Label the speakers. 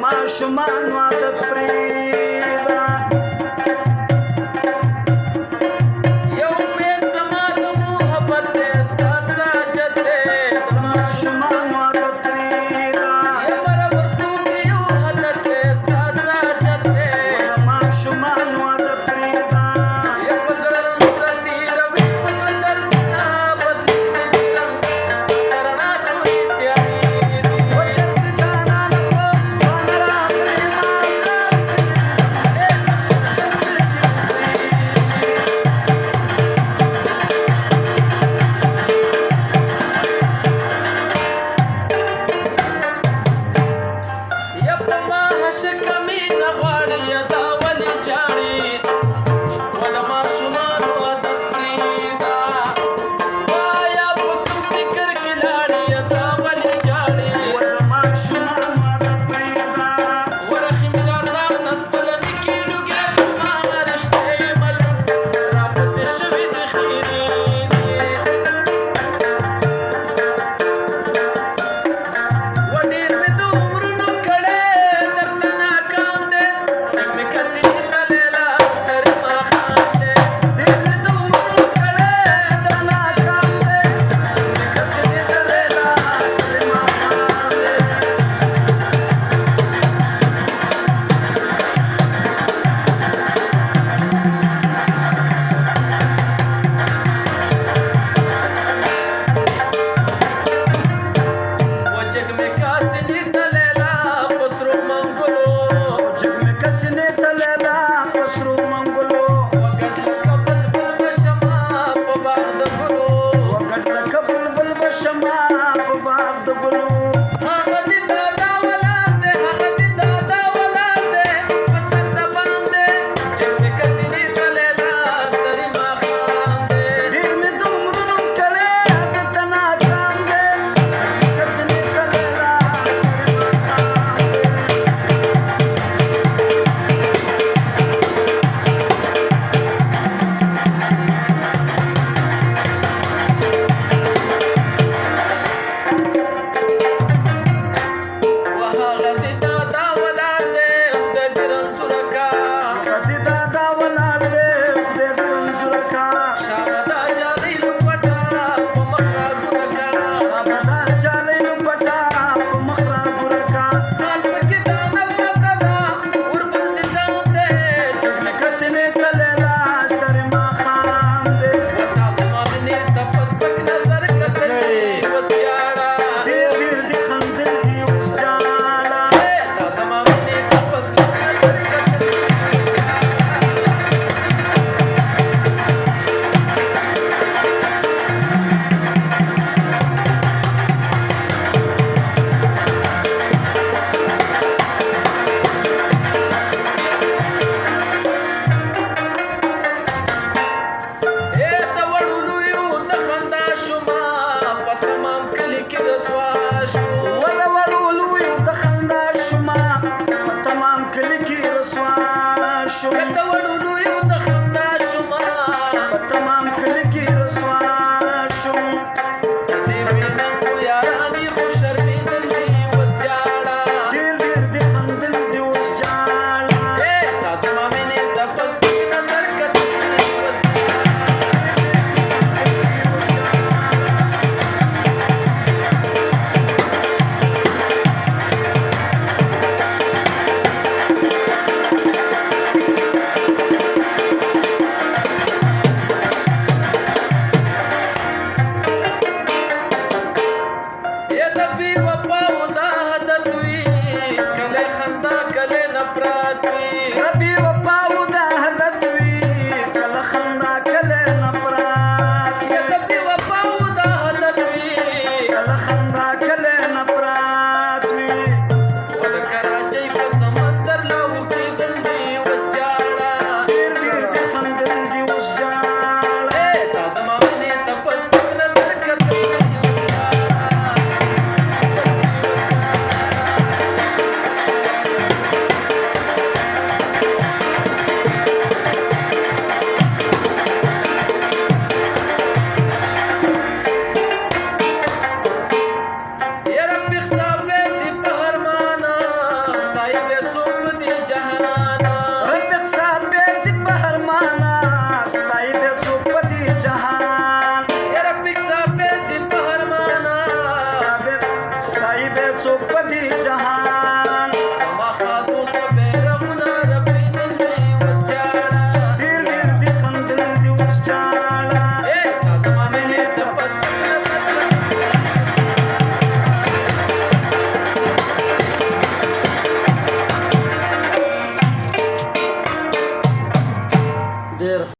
Speaker 1: ماشومان عادت پرېږده
Speaker 2: یو امید زما د محبت دی ستا ساجت دی
Speaker 1: د ماشومان عادت پرېږده
Speaker 2: یا برابر توکې یو حدت دی ستا ساجت دی
Speaker 1: د ماشومان عادت پرېږده
Speaker 2: یا په زړه رنګونه تېروي په زړه دردونه بدلېږي دې رنګ د رڼا تورې تیارې دي
Speaker 1: و چرسي جانانه په بانه راغلې ما لاس
Speaker 2: یا په ما عاشقه مینه غواړي یا دا ولې جاړي و د ماشومانو عادت پرېږده وایا په کوم فکر کې لاړې یا دا ولې جاړي
Speaker 1: و د ماشومان عادت پرېږده
Speaker 2: ورخیم چارتاق نسپلنې کې لوګیا شمه رشتې ملک راپسې شوي د خیرې دي و ډېر مې د عمرونو کړی درته ناکام دی جګ مې کسي د لیلا سر ماښام دی
Speaker 1: ډېر مې د عمرونو کړی در ناکام دی چې مې کسې د لیلا سر ماښام دی
Speaker 2: و جګ مې کاسې د لیلا په سرو منګلو
Speaker 1: جګ مې کسې د لیلا په سرو منګلو
Speaker 2: وګټ لکه بلبل به شمه په باغ د ګلو
Speaker 1: وګټ لکه بلبل به شمه په باغ د ګلو
Speaker 2: هغه دې دادا ولاد دی هغه دې دادا ولاد دی په سر د باندې جګ مې کسې د لیلا سر ماښام دی
Speaker 1: ډېر مې د عمرونو کړی درته ناکام دی کسې د لیلا سر ماښام دی
Speaker 2: ربي وفا ودا عادت وي کله خندا کله نفرت وي
Speaker 1: ربي وفا ودا عادت وي کله خندا کله نفرت
Speaker 2: یا ربي وفا ودا عادت وي
Speaker 1: کله خندا کله نفرت وي
Speaker 2: ول کراچۍ په سمندر لاو کې دل دی وس جاړه
Speaker 1: ډېر ډېر دې خندل دي اوس جاړه
Speaker 2: اے تاسو ما باندې تپس پک نظر کتل دی